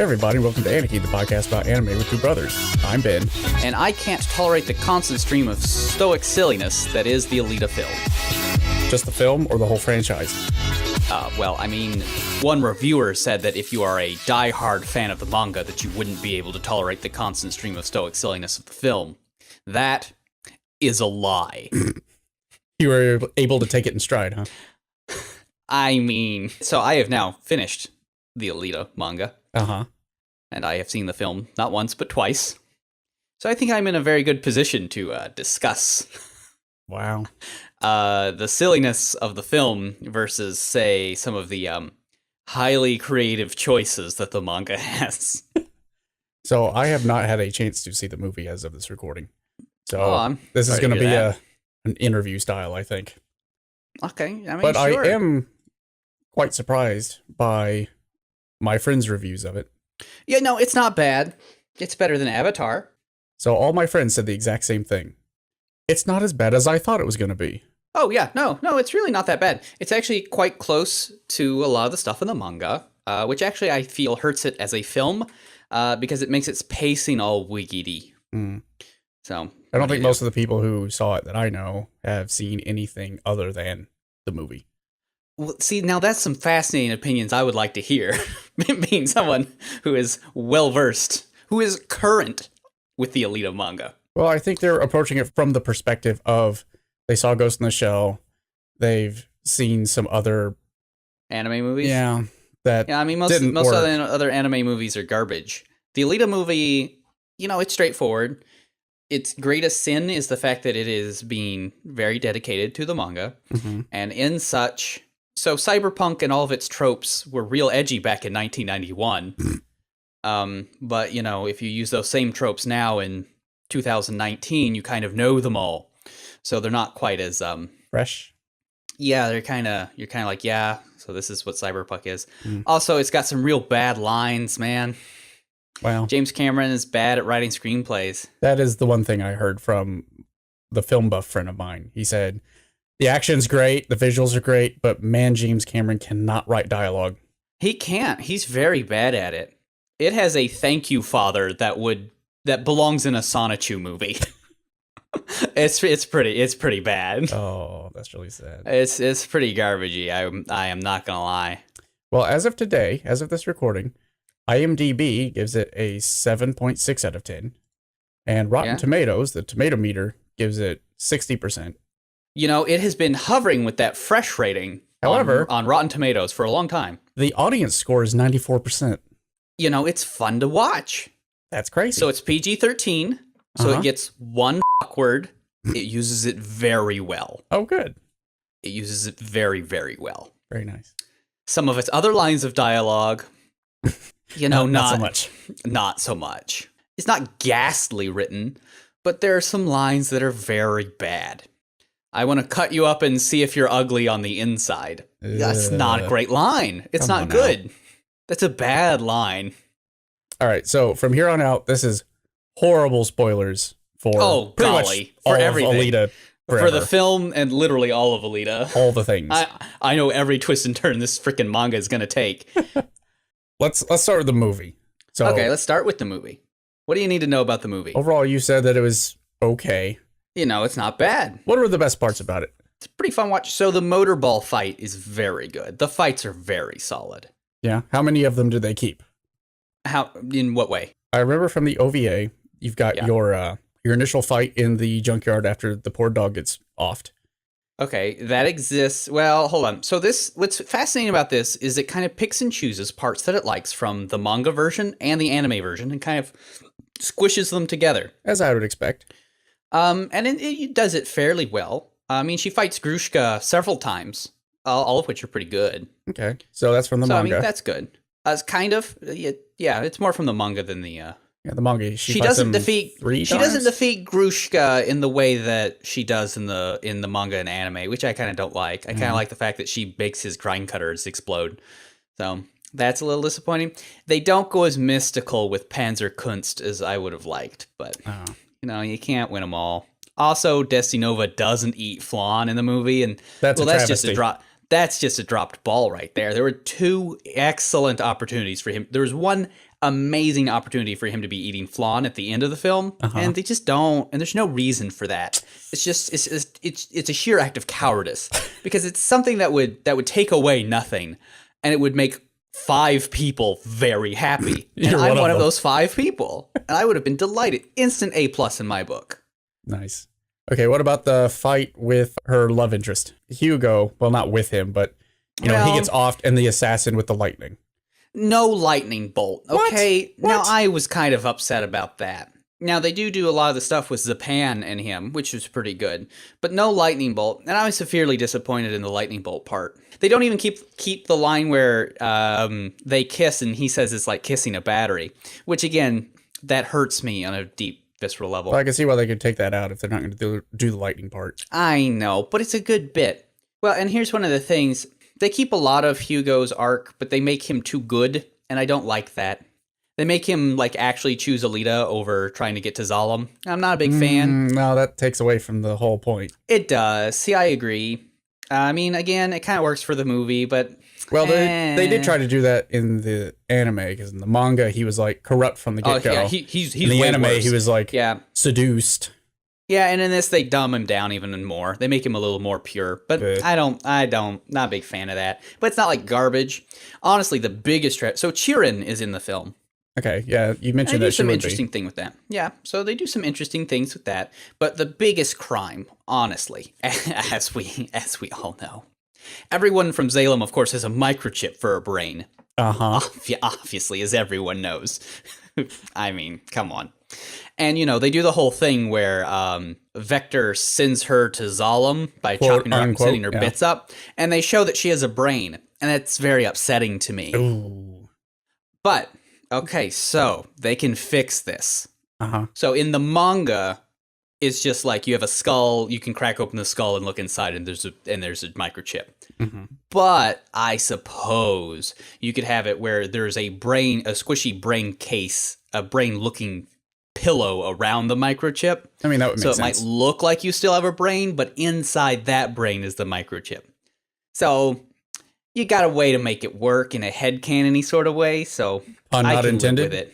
Hey everybody, welcome to Aniki, the podcast about anime with two brothers. I'm Ben. And I can't tolerate the constant stream of stoic silliness that is the Alita film. Just the film or the whole franchise? Well, I mean, one reviewer said that if you are a die-hard fan of the manga, that you wouldn't be able to tolerate the constant stream of stoic silliness of the film. That is a lie. You were able to take it in stride, huh? I mean, so I have now finished the Alita manga. Uh-huh. And I have seen the film not once, but twice. So I think I'm in a very good position to discuss Wow. the silliness of the film versus, say, some of the highly creative choices that the manga has. So I have not had a chance to see the movie as of this recording. So this is going to be an interview style, I think. Okay, I mean, but sure. I am quite surprised by my friends' reviews of it. Yeah, no, it's not bad. It's better than Avatar. So all my friends said the exact same thing. It's not as bad as I thought it was going to be. Oh, yeah, no, it's really not that bad. It's actually quite close to a lot of the stuff in the manga, which actually I feel hurts it as a film because it makes its pacing all wiggity. Mm. So I don't think most of the people who saw it that I know have seen anything other than the movie. Well, see, now that's some fascinating opinions I would like to hear. Being someone who is well-versed, who is current with the Alita manga. Well, I think they're approaching it from the perspective of they saw Ghost in the Shell, they've seen some other anime movies. Yeah, I mean, most of the other anime movies are garbage. The Alita movie, it's straightforward. Its greatest sin is the fact that it is being very dedicated to the manga, and in such. So cyberpunk and all of its tropes were real edgy back in 1991. But, if you use those same tropes now in 2019, you kind of know them all. So they're not quite as fresh. Yeah, you're kind of like, yeah, so this is what cyberpunk is. Also, it's got some real bad lines, man. Wow. James Cameron is bad at writing screenplays. That is the one thing I heard from the film buff friend of mine. He said, the action's great, the visuals are great, but man, James Cameron cannot write dialogue. He can't. He's very bad at it. It has a thank you father that belongs in a Sonichu movie. It's pretty bad. Oh, that's really sad. It's pretty garbagey. I am not gonna lie. Well, as of today, as of this recording, IMDB gives it a 7.6 out of 10, and Rotten Tomatoes, the tomato meter, gives it 60%. It has been hovering with that fresh rating on Rotten Tomatoes for a long time. The audience score is 94%. It's fun to watch. That's crazy. So it's PG-13, so it gets one word. It uses it very well. Oh, good. It uses it very, very well. Very nice. Some of its other lines of dialogue, not so much. Not so much. It's not ghastly written, but there are some lines that are very bad. I want to cut you up and see if you're ugly on the inside. That's not a great line. It's not good. Now. That's a bad line. All right, so from here on out, this is horrible spoilers for pretty much all everything. Of Alita forever. For the film and literally all of Alita. All the things. I know every twist and turn this freaking manga is going to take. Let's start with the movie. So, okay, let's start with the movie. What do you need to know about the movie? Overall, you said that it was okay. It's not bad. What were the best parts about it? It's a pretty fun watch. So the motorball fight is very good. The fights are very solid. Yeah. How many of them do they keep? In what way? I remember from the OVA, you've got your initial fight in the junkyard after the poor dog gets offed. Okay, that exists. Well, hold on. So what's fascinating about this is it kind of picks and chooses parts that it likes from the manga version and the anime version and kind of squishes them together. As I would expect. And it does it fairly well. I mean, she fights Grushka several times, all of which are pretty good. Okay, so that's from the manga. I mean, that's good. It's kind of, yeah. It's more from the manga than the. The manga. She doesn't defeat. She doesn't defeat Grushka in the way that she does in the manga and anime, which I kind of don't like. I kind of like the fact that she makes his grind cutters explode. So that's a little disappointing. They don't go as mystical with Panzerkunst as I would have liked, but. You can't win them all. Also, Destinova doesn't eat flan in the movie, and that's just a drop. That's just a dropped ball right there. There were two excellent opportunities for him. There was one amazing opportunity for him to be eating flan at the end of the film, and they just don't. And there's no reason for that. It's just it's a sheer act of cowardice because it's something that would take away nothing, and it would make 5 people very happy. And I'm one of those 5 people, and I would have been delighted. Instant A+ in my book. Nice. Okay, what about the fight with her love interest, Hugo? Well, not with him, but he gets offed, and the assassin with the lightning. No lightning bolt. Okay, What? Now I was kind of upset about that. Now they do a lot of the stuff with Zapan and him, which is pretty good, but no lightning bolt. And I was severely disappointed in the lightning bolt part. They don't even keep the line where they kiss, and he says it's like kissing a battery, which again, that hurts me on a deep visceral level. Well, I can see why they could take that out if they're not going to do the lightning part. I know, but it's a good bit. Well, and here's one of the things. They keep a lot of Hugo's arc, but they make him too good, and I don't like that. They make him like actually choose Alita over trying to get to Zalem. I'm not a big fan. No, that takes away from the whole point. It does. See, I agree. I mean, again, it kind of works for the movie, but... Well, they did try to do that in the anime, because in the manga, he was like corrupt from the get-go. Oh, yeah, he's in the anime, worse. he was like seduced. Yeah, and in this, they dumb him down even more. They make him a little more pure. But I don't, not a big fan of that. But it's not like garbage. Honestly, the biggest... So Chirin is in the film. Okay, yeah, you mentioned that. They do that some interesting thing with that. Yeah, so they do some interesting things with that. But the biggest crime, honestly, as we all know, everyone from Zalem, of course, has a microchip for a brain. Obviously, as everyone knows. I mean, come on. And, they do the whole thing where Vector sends her to Zalem by chopping her up and setting her bits up. And they show that she has a brain. And that's very upsetting to me. Ooh. But... okay, so they can fix this. So in the manga, it's just like you have a skull, you can crack open the skull and look inside, and there's a microchip. But I suppose you could have it where there's a squishy brain case, a brain-looking pillow around the microchip. I mean, that would make sense. So it might look like you still have a brain, but inside that brain is the microchip. So... you got a way to make it work in a headcanon-y sort of way, so pun I not can intended. live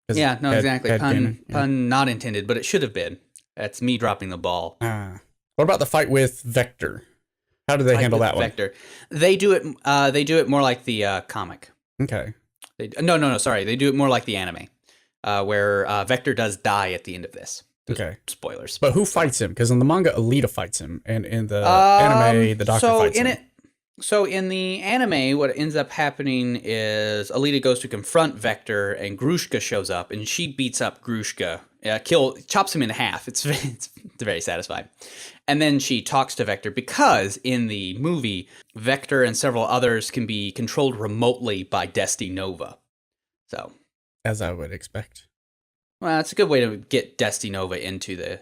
with it. Yeah, no, exactly. Pun not intended, but it should have been. That's me dropping the ball. What about the fight with Vector? How do they handle that one? Vector. They do it. They do it more like the comic. Okay. No. Sorry, they do it more like the anime, where Vector does die at the end of this. Okay. Spoilers. But who fights him? Because in the manga, Alita fights him, and in the anime, the Doctor fights him. So in the anime, what ends up happening is Alita goes to confront Vector, and Grushka shows up, and she beats up Grushka, chops him in half. It's very satisfying. And then she talks to Vector, because in the movie, Vector and several others can be controlled remotely by Desti Nova. So, as I would expect. Well, it's a good way to get Desti Nova into the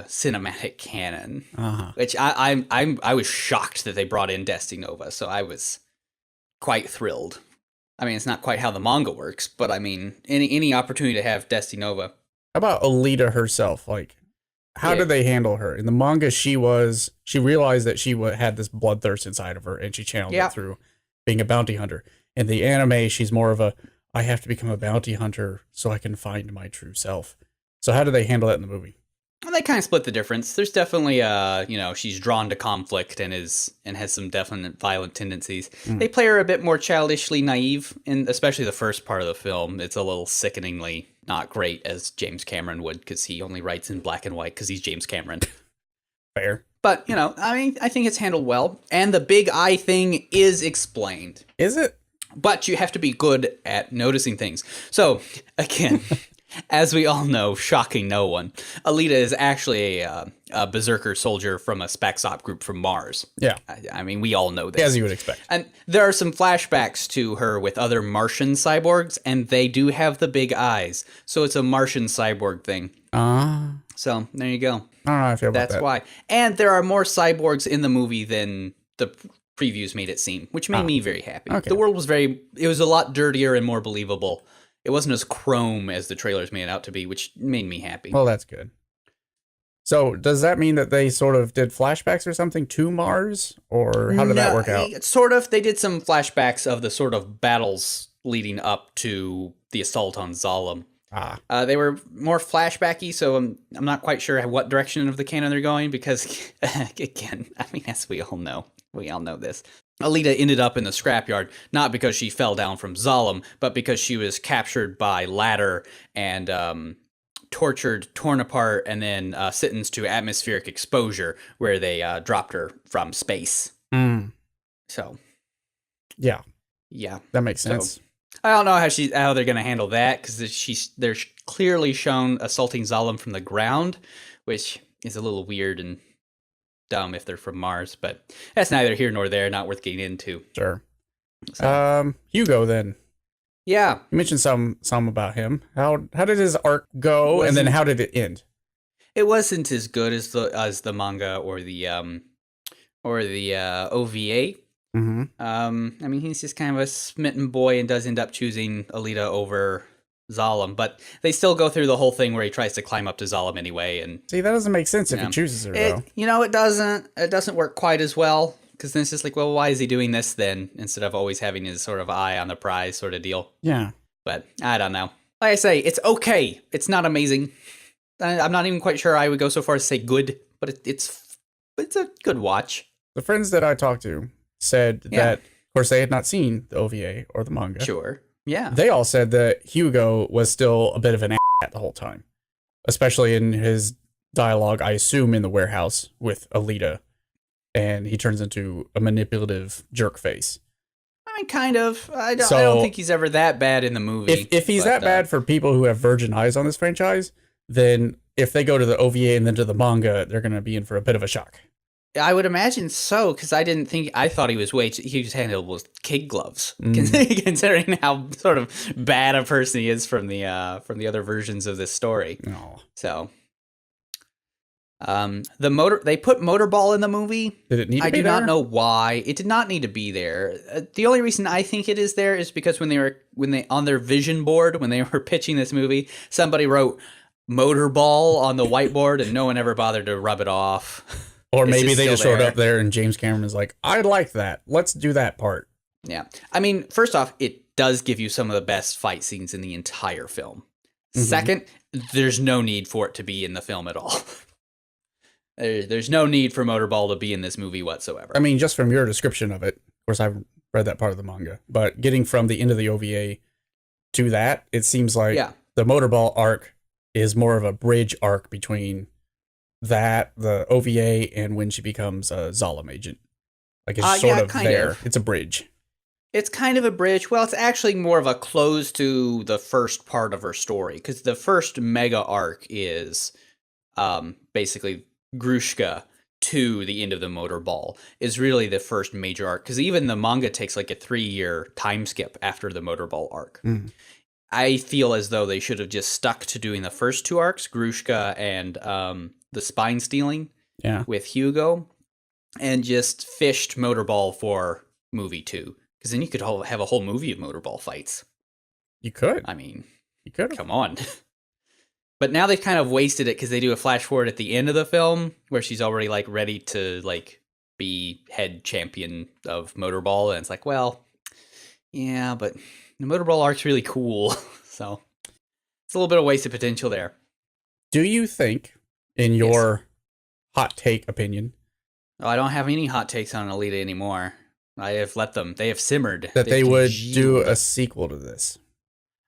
cinematic canon, which I was shocked that they brought in Desti Nova, so I was quite thrilled. I mean, it's not quite how the manga works, but I mean, any opportunity to have Desti Nova. How about Alita herself? Like, how did they handle her? In the manga, she realized that she had this bloodthirst inside of her, and she channeled it through being a bounty hunter. In the anime, she's more of I have to become a bounty hunter so I can find my true self. So how do they handle that in the movie? Well, they kind of split the difference. There's definitely, she's drawn to conflict and has some definite violent tendencies. They play her a bit more childishly naive, and especially the first part of the film. It's a little sickeningly not great, as James Cameron would, because he only writes in black and white because he's James Cameron. Fair. But, I mean, I think it's handled well. And the big eye thing is explained. Is it? But you have to be good at noticing things. So, again, as we all know, shocking no one, Alita is actually a berserker soldier from a Spec Op group from Mars. Yeah. I mean, we all know this. As you would expect. And there are some flashbacks to her with other Martian cyborgs, and they do have the big eyes. So it's a Martian cyborg thing. So, there you go. I don't know how I feel about that. That's why. And there are more cyborgs in the movie than the previews made it seem, which made me very happy. Okay. The world was it was a lot dirtier and more believable. It wasn't as chrome as the trailers made it out to be, which made me happy. Well, that's good. So does that mean that they sort of did flashbacks or something to Mars, or how did that work out? Sort of. They did some flashbacks of the sort of battles leading up to the assault on Zalem. They were more flashbacky, so I'm not quite sure what direction of the canon they're going, because, again, I mean, as we all know this. Alita ended up in the scrapyard, not because she fell down from Zalem, but because she was captured by Ladder and tortured, torn apart, and then sentenced to atmospheric exposure, where they dropped her from space. So, yeah, that makes sense. I don't know how they're going to handle that, because they're clearly shown assaulting Zalem from the ground, which is a little weird and dumb if they're from Mars, but that's neither here nor there. Not worth getting into. Sure. So. Hugo, then. Yeah, you mentioned some about him. How did his arc go, and then how did it end? It wasn't as good as the manga or the OVA. Mm-hmm. I mean, he's just kind of a smitten boy and does end up choosing Alita over Zalem, but they still go through the whole thing where he tries to climb up to Zalem anyway. And see, that doesn't make sense if he chooses her, though. It doesn't work quite as well, because then it's just like, well, why is he doing this then, instead of always having his sort of eye on the prize sort of deal? Yeah. But I don't know. Like I say, it's okay. It's not amazing. I'm not even quite sure I would go so far as to say good, but it's a good watch. The friends that I talked to said that, of course, they had not seen the OVA or the manga. Sure. Yeah. They all said that Hugo was still a bit of an ass the whole time, especially in his dialogue, I assume, in the warehouse with Alita, and he turns into a manipulative jerk face. I mean, kind of. I don't think he's ever that bad in the movie. If he's that bad for people who have virgin eyes on this franchise, then if they go to the OVA and then to the manga, they're going to be in for a bit of a shock. I would imagine so, because I thought he was handled with kid gloves, considering how sort of bad a person he is from the other versions of this story. Oh. So, they put Motorball in the movie. Did it need to be there? I do not know why. It did not need to be there. The only reason I think it is there is because when they on their vision board, when they were pitching this movie, somebody wrote Motorball on the whiteboard and no one ever bothered to rub it off. Or maybe they just showed up there and James Cameron is like, I like that. Let's do that part. Yeah. I mean, first off, it does give you some of the best fight scenes in the entire film. Mm-hmm. Second, there's no need for it to be in the film at all. There's no need for Motorball to be in this movie whatsoever. I mean, just from your description of it, of course, I've read that part of the manga, but getting from the end of the OVA to that, it seems like the Motorball arc is more of a bridge arc between that, the OVA, and when she becomes a Zalem agent. Like, it's sort of there. It's a bridge. It's kind of a bridge. Well, it's actually more of a close to the first part of her story, because the first mega arc is basically Grushka to the end of the Motorball is really the first major arc, because even the manga takes like a 3-year time skip after the Motorball arc. Mm. I feel as though they should have just stuck to doing the first 2 arcs, Grushka and the spine stealing with Hugo, and just fished Motorball for movie 2, because then you could have a whole movie of Motorball fights. You could. I mean, you could. Come on. But now they've kind of wasted it, because they do a flash forward at the end of the film where she's already like ready to like be head champion of Motorball, and it's like, well, yeah, but the Motorball arc's really cool, so it's a little bit of wasted potential there. Do you think, in your hot take opinion... Oh, I don't have any hot takes on Alita anymore. I have let them. They have simmered. That they would do a sequel to this?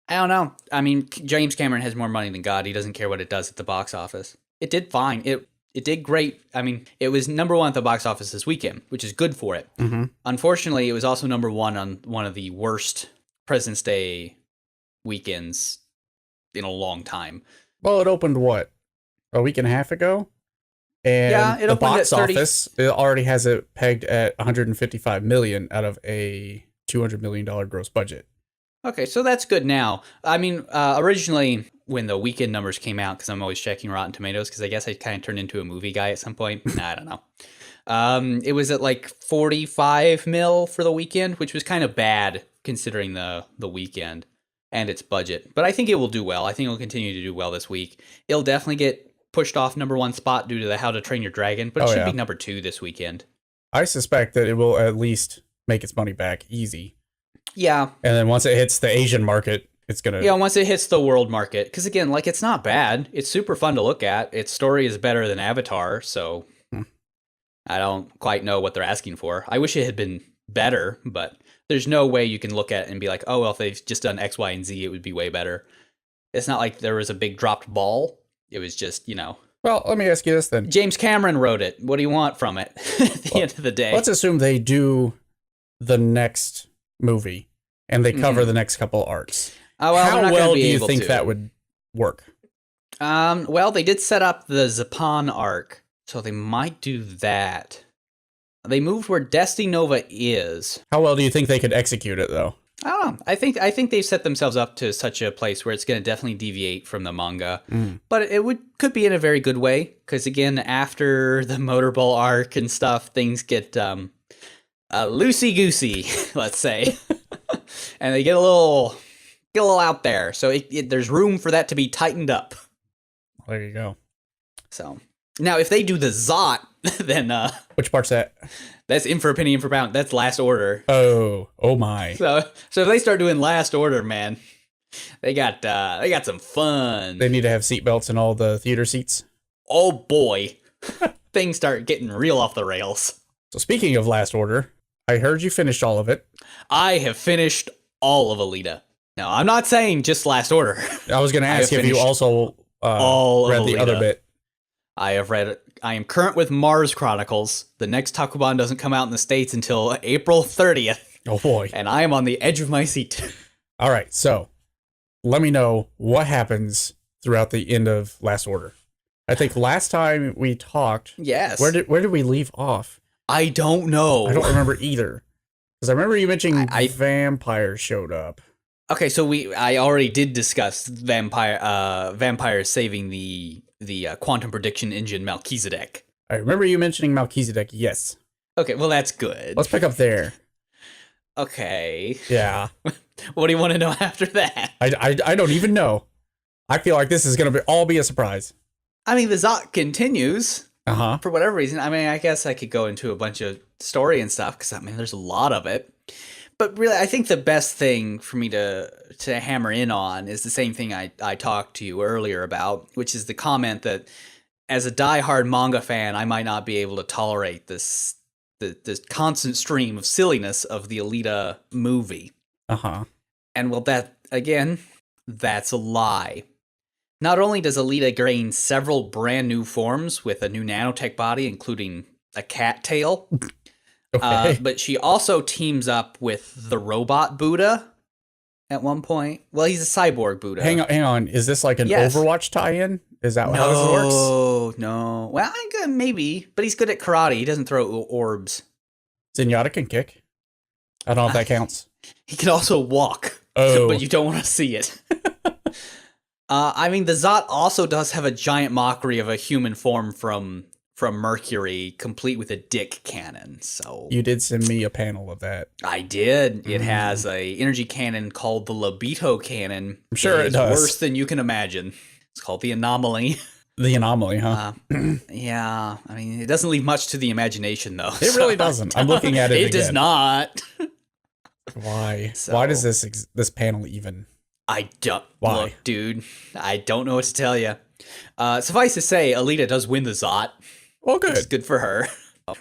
I don't know. I mean, James Cameron has more money than God. He doesn't care what it does at the box office. It did fine. It did great. I mean, it was #1 at the box office this weekend, which is good for it. Mm-hmm. Unfortunately, it was also #1 on one of the worst President's Day weekends in a long time. Well, it opened, what, a week and a half ago? And it the opened box at 30... office, it already has it pegged at $155 million out of a $200 million gross budget. Okay, so that's good now. I mean, originally, when the weekend numbers came out, because I'm always checking Rotten Tomatoes, because I guess I kind of turned into a movie guy at some point. I don't know. It was at like 45 mil for the weekend, which was kind of bad considering the weekend and its budget. But I think it will do well. I think it'll continue to do well this week. It'll definitely get pushed off #1 spot due to the How to Train Your Dragon, but it should be #2 this weekend. I suspect that it will at least make its money back easy. Yeah. And then once it hits the Asian market, it's going to... Yeah, once it hits the world market. Because again, like, it's not bad. It's super fun to look at. Its story is better than Avatar, so I don't quite know what they're asking for. I wish it had been better, but there's no way you can look at it and be like, oh, well, if they've just done X, Y, and Z, it would be way better. It's not like there was a big dropped ball. It was just, Well, let me ask you this then. James Cameron wrote it. What do you want from it at the end of the day? Let's assume they do the next movie and they cover the next couple arcs. Oh, well, how well do you think that would work? Well, they did set up the Zapan arc, so they might do that. They moved where Destiny Nova is. How well do you think they could execute it, though? I don't know. I think they've set themselves up to such a place where it's going to definitely deviate from the manga, but it could be in a very good way. Because again, after the Motorball arc and stuff, things get loosey goosey, let's say, and they get a little out there. So there's room for that to be tightened up. There you go. So now, if they do the Zot, then which part's that? That's In for a Penny, In for a Pound. That's Last Order. Oh my! So if they start doing Last Order, man, they got some fun. They need to have seatbelts in all the theater seats. Oh boy, things start getting real off the rails. So speaking of Last Order, I heard you finished all of it. I have finished all of Alita. Now, I'm not saying just Last Order. I was going to ask if you also read the other bit. I have read it. I am current with Mars Chronicles. The next Takuban doesn't come out in the States until April 30th. Oh boy. And I am on the edge of my seat. All right, so let me know what happens throughout the end of Last Order. I think last time we talked, yes. Where did we leave off? I don't know. I don't remember either. Because I remember you mentioning vampires showed up. Okay, so I already did discuss vampires saving the quantum prediction engine Melchizedek. I remember you mentioning Melchizedek, yes. Okay, well, that's good. Let's pick up there. Okay. Yeah. What do you want to know after that? I don't even know. I feel like this is going to all be a surprise. I mean, the Zot continues. Uh-huh. For whatever reason. I mean, I guess I could go into a bunch of story and stuff, because, I mean, there's a lot of it. But really, I think the best thing for me to hammer in on is the same thing I talked to you earlier about, which is the comment that as a diehard manga fan, I might not be able to tolerate this constant stream of silliness of the Alita movie. Uh-huh. And well, that's a lie. Not only does Alita gain several brand new forms with a new nanotech body, including a cat tail, okay. But she also teams up with the robot Buddha at one point. Well, he's a cyborg Buddha. Hang on. Is this like an Overwatch tie-in? Is that how this works? No. Well, maybe, but he's good at karate. He doesn't throw orbs. Zenyatta can kick. I don't know if that counts. He can also walk, but you don't want to see it. I mean, the Zot also does have a giant mockery of a human form from Mercury, complete with a dick cannon. So you did send me a panel of that. I did. It has a energy cannon called the Libido cannon. I'm sure it does. Worse than you can imagine. It's called the Anomaly. The Anomaly, huh? Yeah. I mean, it doesn't leave much to the imagination, though. It really doesn't. I'm looking at it again. It does not. Why? Why does this panel even? I don't. Why? Look, dude, I don't know what to tell you. Suffice to say, Alita does win the Zot. Well, good. It's good for her.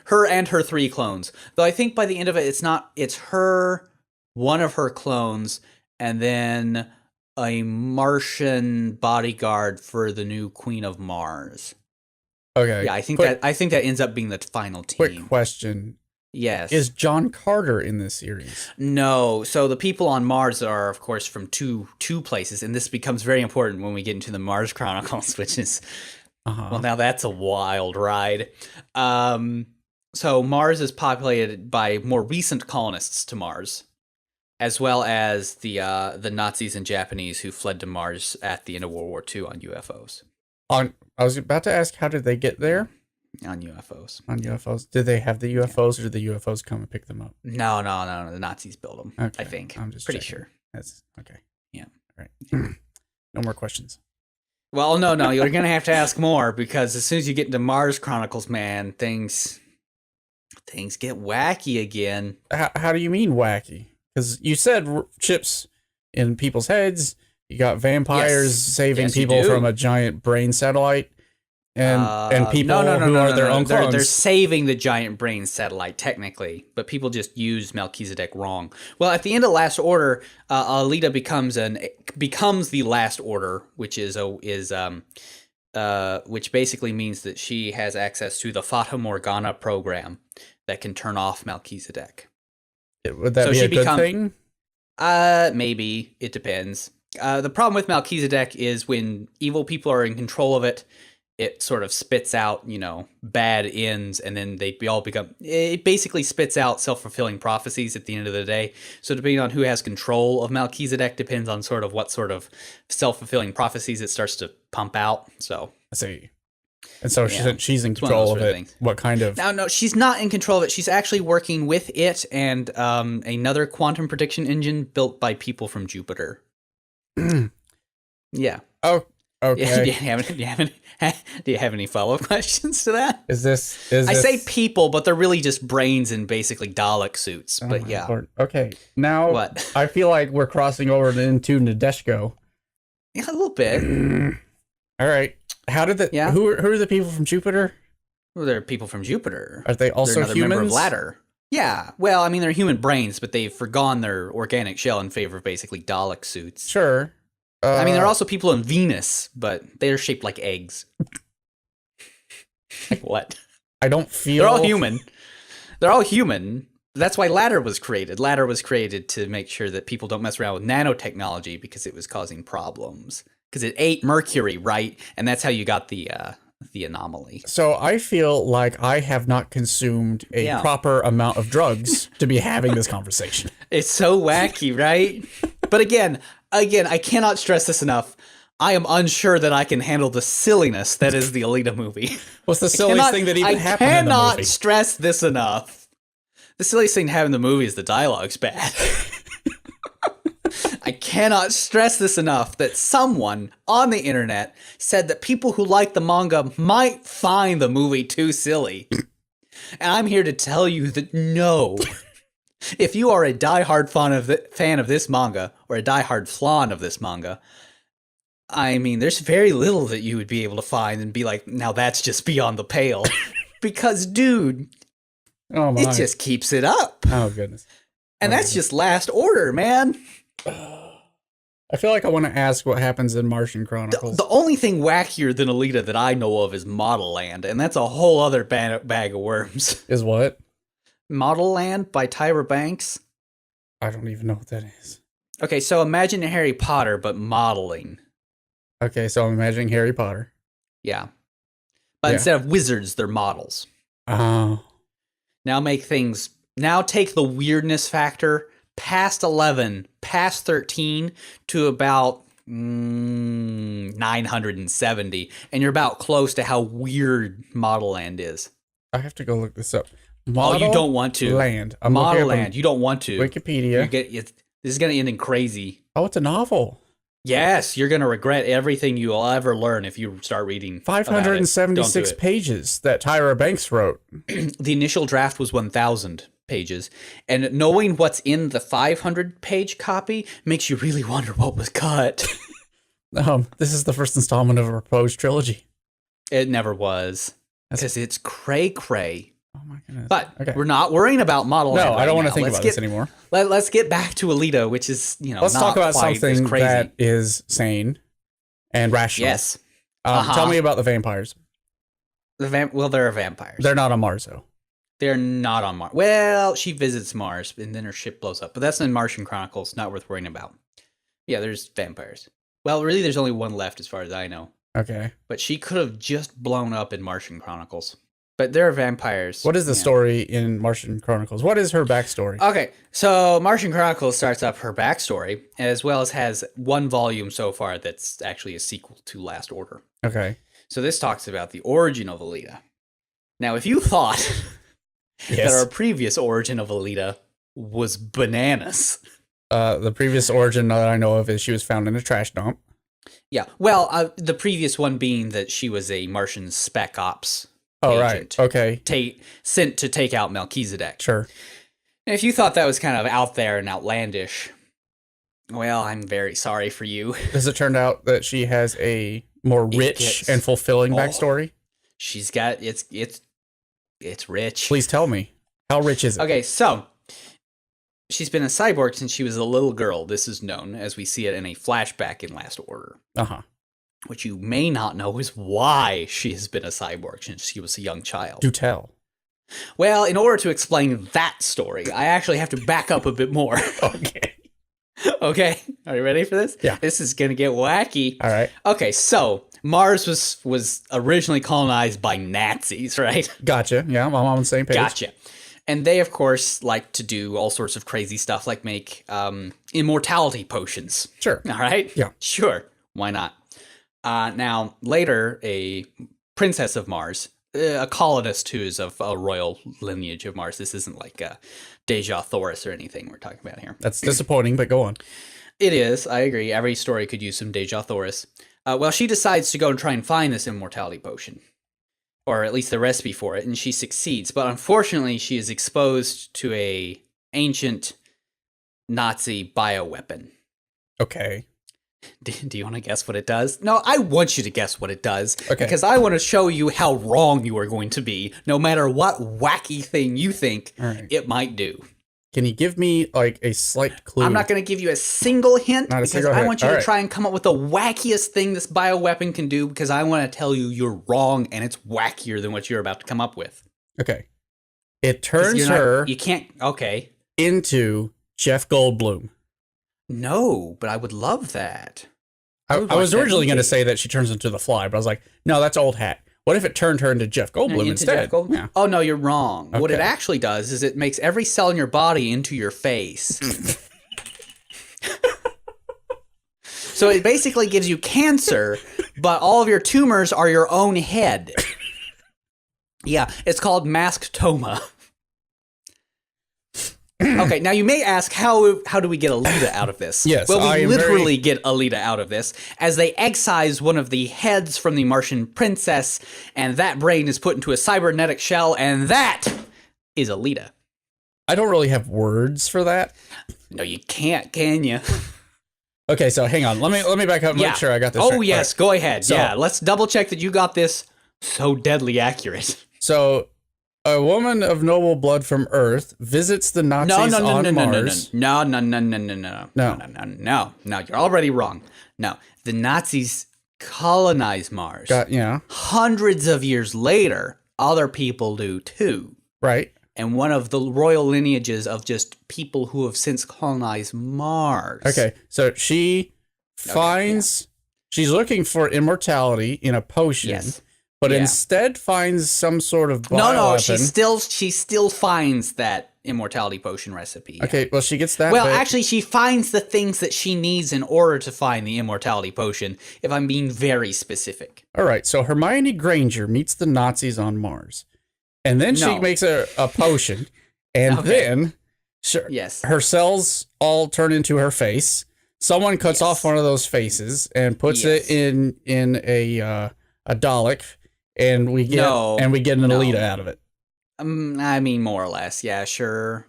Her and her 3 clones. Though I think by the end of it, it's her, one of her clones, and then a Martian bodyguard for the new Queen of Mars. Okay. Yeah, I think that ends up being the final team. Quick question. Yes. Is John Carter in this series? No. So the people on Mars are, of course, from two places, and this becomes very important when we get into the Mars Chronicles, which is, well, now that's a wild ride. So Mars is populated by more recent colonists to Mars, as well as the Nazis and Japanese who fled to Mars at the end of World War II on UFOs. I was about to ask, how did they get there? On UFOs. On UFOs. Did they have the UFOs, or did the UFOs come and pick them up? No. The Nazis built them, okay. I think. I'm just pretty checking. sure. That's okay. Yeah. All right. No more questions. Well, no, you're gonna have to ask more, because as soon as you get into Mars Chronicles, man, things get wacky again. How do you mean wacky? Because you said chips in people's heads. You got vampires saving people from a giant brain satellite, and people who are their own clones. They're saving the giant brain satellite technically, but people just use Melchizedek wrong. Well, at the end of Last Order, Alita becomes the Last Order, which which basically means that she has access to the Fata Morgana program that can turn off Melchizedek. Would that be a good thing? Maybe. It depends. The problem with Melchizedek is when evil people are in control of it, it sort of spits out, bad ends, and then it basically spits out self-fulfilling prophecies at the end of the day. So depending on who has control of Melchizedek depends on sort of what sort of self-fulfilling prophecies it starts to pump out. So I see. And so she's in control of it. What kind of... No, she's not in control of it. She's actually working with it and another quantum prediction engine built by people from Jupiter. Yeah. Oh, okay. Do you have any follow-up questions to that? I say people, but they're really just brains in basically Dalek suits. But yeah. Lord. Okay. Now what? I feel like we're crossing over into Nadeshko. Yeah, a little bit. All right. How did who are the people from Jupiter? Well, they're people from Jupiter. Are they also humans? Member of Ladder. Yeah. Well, I mean, they're human brains, but they've forgone their organic shell in favor of basically Dalek suits. Sure. I mean, there are also people on Venus, but they're shaped like eggs. Like what? I don't feel... They're all human. They're all human. That's why Ladder was created. Ladder was created to make sure that people don't mess around with nanotechnology because it was causing problems. Because it ate mercury, right? And that's how you got the anomaly. So I feel like I have not consumed a proper amount of drugs to be having this conversation. It's so wacky, right? But again, I cannot stress this enough. I am unsure that I can handle the silliness that is the Alita movie. What's the silliest thing that even happened in the movie? I cannot stress this enough. The silliest thing to have in the movie is the dialogue's bad. I cannot stress this enough that someone on the internet said that people who like the manga might find the movie too silly. And I'm here to tell you that no. If you are a diehard fan of this manga, or a diehard flan of this manga, I mean, there's very little that you would be able to find and be like, now that's just beyond the pale. Because, dude, it just keeps it up. Oh, goodness. And that's just Last Order, man. I feel like I want to ask what happens in Martian Chronicles. The only thing wackier than Alita that I know of is Modelland, and that's a whole other bag of worms. Is what? Modelland by Tyra Banks. I don't even know what that is. Okay, so imagine Harry Potter, but modeling. Okay, so I'm imagining Harry Potter. Yeah. But instead of wizards, they're models. Oh. Now take the weirdness factor past 11, past 13 to about 970, and you're about close to how weird Modelland is. I have to go look this up. You don't want to. Modelland. You don't want to. Wikipedia. This is going to end in crazy. Oh, it's a novel. Yes, you're going to regret everything you'll ever learn if you start reading 576 pages that Tyra Banks wrote. The initial draft was 1,000 pages, and knowing what's in the 500-page copy makes you really wonder what was cut. This is the first installment of a proposed trilogy. It never was, because it's cray-cray. Oh my goodness. But we're not worrying about Modelland. No, I don't want to think about this anymore. Let's get back to Alita, which is, let's talk about something that is sane and rational. Yes. Tell me about the vampires. Well, they're vampires. They're not on Mars, though. They're not on Mars. Well, she visits Mars, and then her ship blows up. But that's in Martian Chronicles. Not worth worrying about. Yeah, there's vampires. Well, really, there's only one left, as far as I know. Okay. But she could have just blown up in Martian Chronicles. But there are vampires. What is the story in Martian Chronicles? What is her backstory? Okay, so Martian Chronicles starts up her backstory, as well as has one volume so far that's actually a sequel to Last Order. Okay. So this talks about the origin of Alita. Now, if you thought that our previous origin of Alita was bananas. The previous origin that I know of is she was found in a trash dump. Yeah. Well, the previous one being that she was a Martian spec ops agent. Right. Okay. Sent to take out Melchizedek. Sure. And if you thought that was kind of out there and outlandish, well, I'm very sorry for you. Does it turn out that she has a more rich and fulfilling backstory? She's got it's rich. Please tell me. How rich is it? Okay, so she's been a cyborg since she was a little girl. This is known as we see it in a flashback in Last Order. Uh-huh. What you may not know is why she has been a cyborg since she was a young child. Do tell. Well, in order to explain that story, I actually have to back up a bit more. Okay. Okay, are you ready for this? Yeah. This is going to get wacky. All right. Okay, so Mars was originally colonized by Nazis, right? Gotcha. Yeah, I'm on the same page. Gotcha. And they, of course, like to do all sorts of crazy stuff, like make immortality potions. Sure. All right? Yeah. Sure. Why not? Now, later, a princess of Mars, a colonist who is of a royal lineage of Mars. This isn't like Deja Thoris or anything we're talking about here. That's disappointing, but go on. It is. I agree. Every story could use some Deja Thoris. Well, she decides to go and try and find this immortality potion, or at least the recipe for it, and she succeeds. But unfortunately, she is exposed to a ancient Nazi bioweapon. Okay. Do you want to guess what it does? No, I want you to guess what it does. Okay. Because I want to show you how wrong you are going to be, no matter what wacky thing you think it might do. Can you give me like a slight clue? I'm not going to give you a single hint because I want you to try and come up with the wackiest thing this bioweapon can do, because I want to tell you you're wrong and it's wackier than what you're about to come up with. Okay. It turns her into Jeff Goldblum. No, but I would love that. I was originally going to say that she turns into the Fly, but I was like, no, that's old hat. What if it turned her into Jeff Goldblum instead? Jeff Goldblum? Yeah. Oh, no, you're wrong. Okay. What it actually does is it makes every cell in your body into your face. So it basically gives you cancer, but all of your tumors are your own head. Yeah, it's called masktoma. Okay, now you may ask, how do we get Alita out of this? Yes, well, we literally get Alita out of this, as they excise one of the heads from the Martian princess, and that brain is put into a cybernetic shell, and that is Alita. I don't really have words for that. No, you can't, can you? Okay, so hang on. Let me back up and make sure I got this right. Oh, yes, go ahead. So, yeah, let's double check that you got this so deadly accurate. So, a woman of noble blood from Earth visits the Nazis on Mars. No, you're already wrong. No, the Nazis colonize Mars. Hundreds of years later, other people do too. Right. And one of the royal lineages of just people who have since colonized Mars. Okay, so she finds... She's looking for immortality in a potion. Yes. But instead finds some sort of bioweapon. No, she still finds that immortality potion recipe. Yeah. Okay, well, she gets that. Well, actually, she finds the things that she needs in order to find the immortality potion, if I'm being very specific. All right, so Hermione Granger meets the Nazis on Mars. And then she makes a potion. And then her cells all turn into her face. Someone cuts off one of those faces and puts it in a Dalek. And we get an Alita out of it. I mean, more or less. Yeah, sure.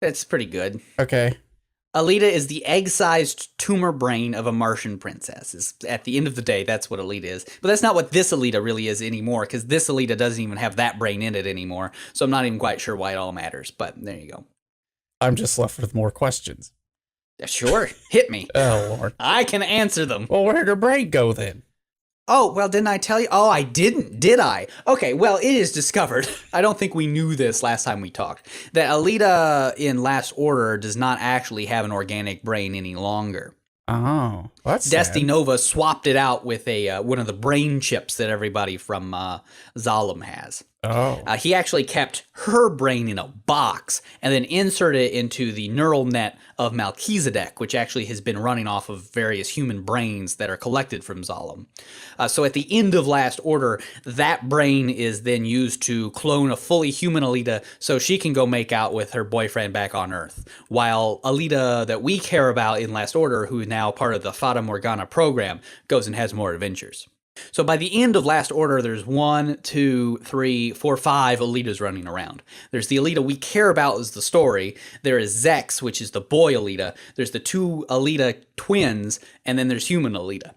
It's pretty good. Okay. Alita is the egg-sized tumor brain of a Martian princess. At the end of the day, that's what Alita is. But that's not what this Alita really is anymore, because this Alita doesn't even have that brain in it anymore. So I'm not even quite sure why it all matters. But there you go. I'm just left with more questions. Sure. Hit me. Oh, Lord. I can answer them. Well, where'd her brain go then? Oh, well, didn't I tell you? Oh, I didn't, did I? Okay, well, it is discovered. I don't think we knew this last time we talked. That Alita in Last Order does not actually have an organic brain any longer. Oh, that's Destiny Nova swapped it out with one of the brain chips that everybody from Zalem has. Oh. He actually kept her brain in a box and then inserted it into the neural net of Melchizedek, which actually has been running off of various human brains that are collected from Zalem. So at the end of Last Order, that brain is then used to clone a fully human Alita so she can go make out with her boyfriend back on Earth, while Alita that we care about in Last Order, who is now part of the Fata Morgana program, goes and has more adventures. So by the end of Last Order, there's 1, 2, 3, 4, 5 Alitas running around. There's the Alita we care about as the story. There is Zex, which is the boy Alita. There's the 2 Alita twins, and then there's human Alita.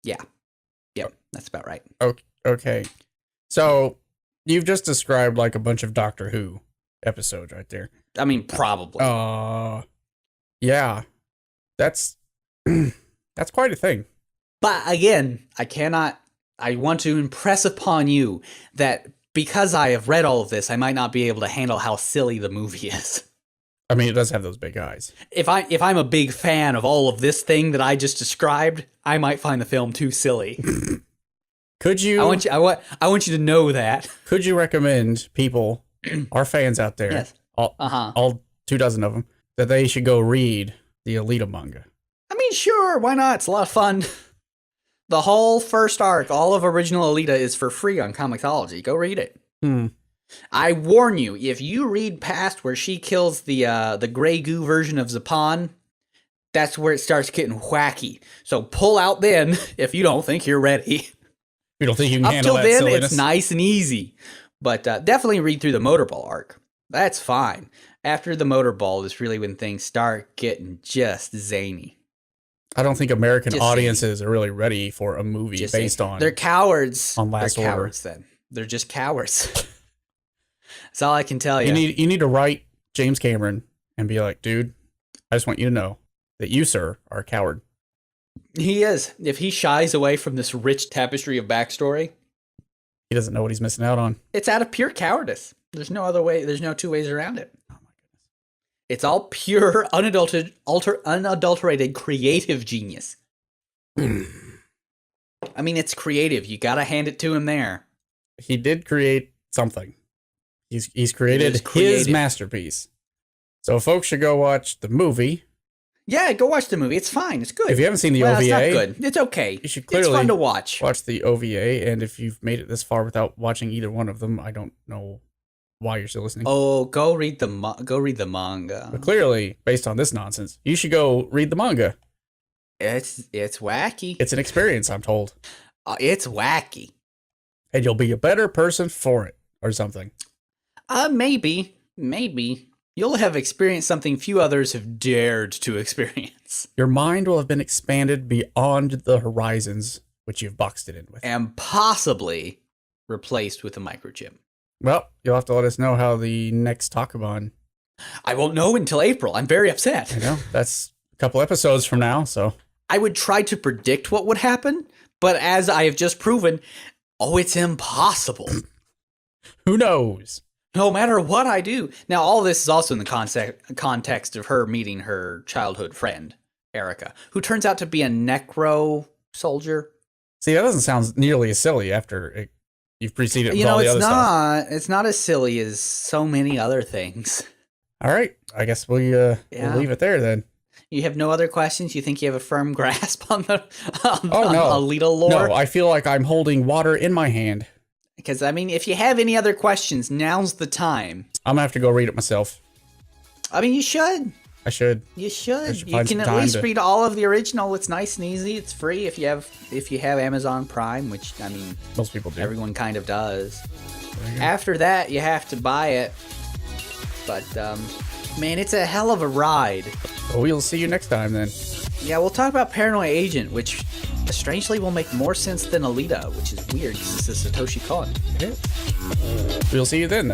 Yeah. Yep, that's about right. Okay. So you've just described like a bunch of Doctor Who episodes right there. I mean, probably. Yeah. That's quite a thing. But again, I want to impress upon you that because I have read all of this, I might not be able to handle how silly the movie is. I mean, it does have those big eyes. If I'm a big fan of all of this thing that I just described, I might find the film too silly. Could you? I want you to know that. Could you recommend people, our fans out there, yes. all 24 of them, that they should go read the Alita manga? I mean, sure, why not? It's a lot of fun. The whole first arc, all of original Alita, is for free on Comixology. Go read it. I warn you, if you read past where she kills the gray goo version of Zapan, that's where it starts getting wacky. So pull out then if you don't think you're ready. You don't think you can handle that silliness? Up till then, silliness? It's nice and easy. But definitely read through the Motorball arc. That's fine. After the Motorball is really when things start getting just zany. I don't think American audiences are really ready for a movie based on... They're cowards. On Last Order. They're cowards then. They're just cowards. That's all I can tell you. You need to write James Cameron and be like, dude, I just want you to know that you, sir, are a coward. He is. If he shies away from this rich tapestry of backstory... He doesn't know what he's missing out on. It's out of pure cowardice. There's no other way. There's no two ways around it. Oh, my goodness. It's all pure, unadulterated creative genius. I mean, it's creative. You got to hand it to him there. He did create something. He's created his masterpiece. So folks should go watch the movie. Yeah, go watch the movie. It's fine. It's good. If you haven't seen the OVA, it's not good. It's okay. You should clearly it's fun to watch the OVA. And if you've made it this far without watching either one of them, I don't know why you're still listening. Oh, go read the manga. But clearly, based on this nonsense, you should go read the manga. It's wacky. It's an experience, I'm told. It's wacky. And you'll be a better person for it, or something. Maybe. You'll have experienced something few others have dared to experience. Your mind will have been expanded beyond the horizons which you've boxed it in with. And possibly replaced with a microchip. Well, you'll have to let us know how the next Takabon... I won't know until April. I'm very upset. I know. That's a couple episodes from now, so... I would try to predict what would happen, but as I have just proven, it's impossible. Who knows? No matter what I do. Now, all this is also in the context of her meeting her childhood friend, Erica, who turns out to be a necro soldier. See, that doesn't sound nearly as silly after you've preceded with all the other stuff. It's not as silly as so many other things. All right. I guess we'll leave it there then. You have no other questions? You think you have a firm grasp on the Alita lore? No, I feel like I'm holding water in my hand. Because, I mean, if you have any other questions, now's the time. I'm going to have to go read it myself. I mean, you should. I should. You should. You can at least read all of the original. It's nice and easy. It's free if you have Amazon Prime, which, I mean... Most people do. Everyone kind of does. After that, you have to buy it. But, man, it's a hell of a ride. Well, we'll see you next time, then. Yeah, we'll talk about Paranoia Agent, which... strangely will make more sense than Alita, which is weird because this is Satoshi Kon. We'll see you then.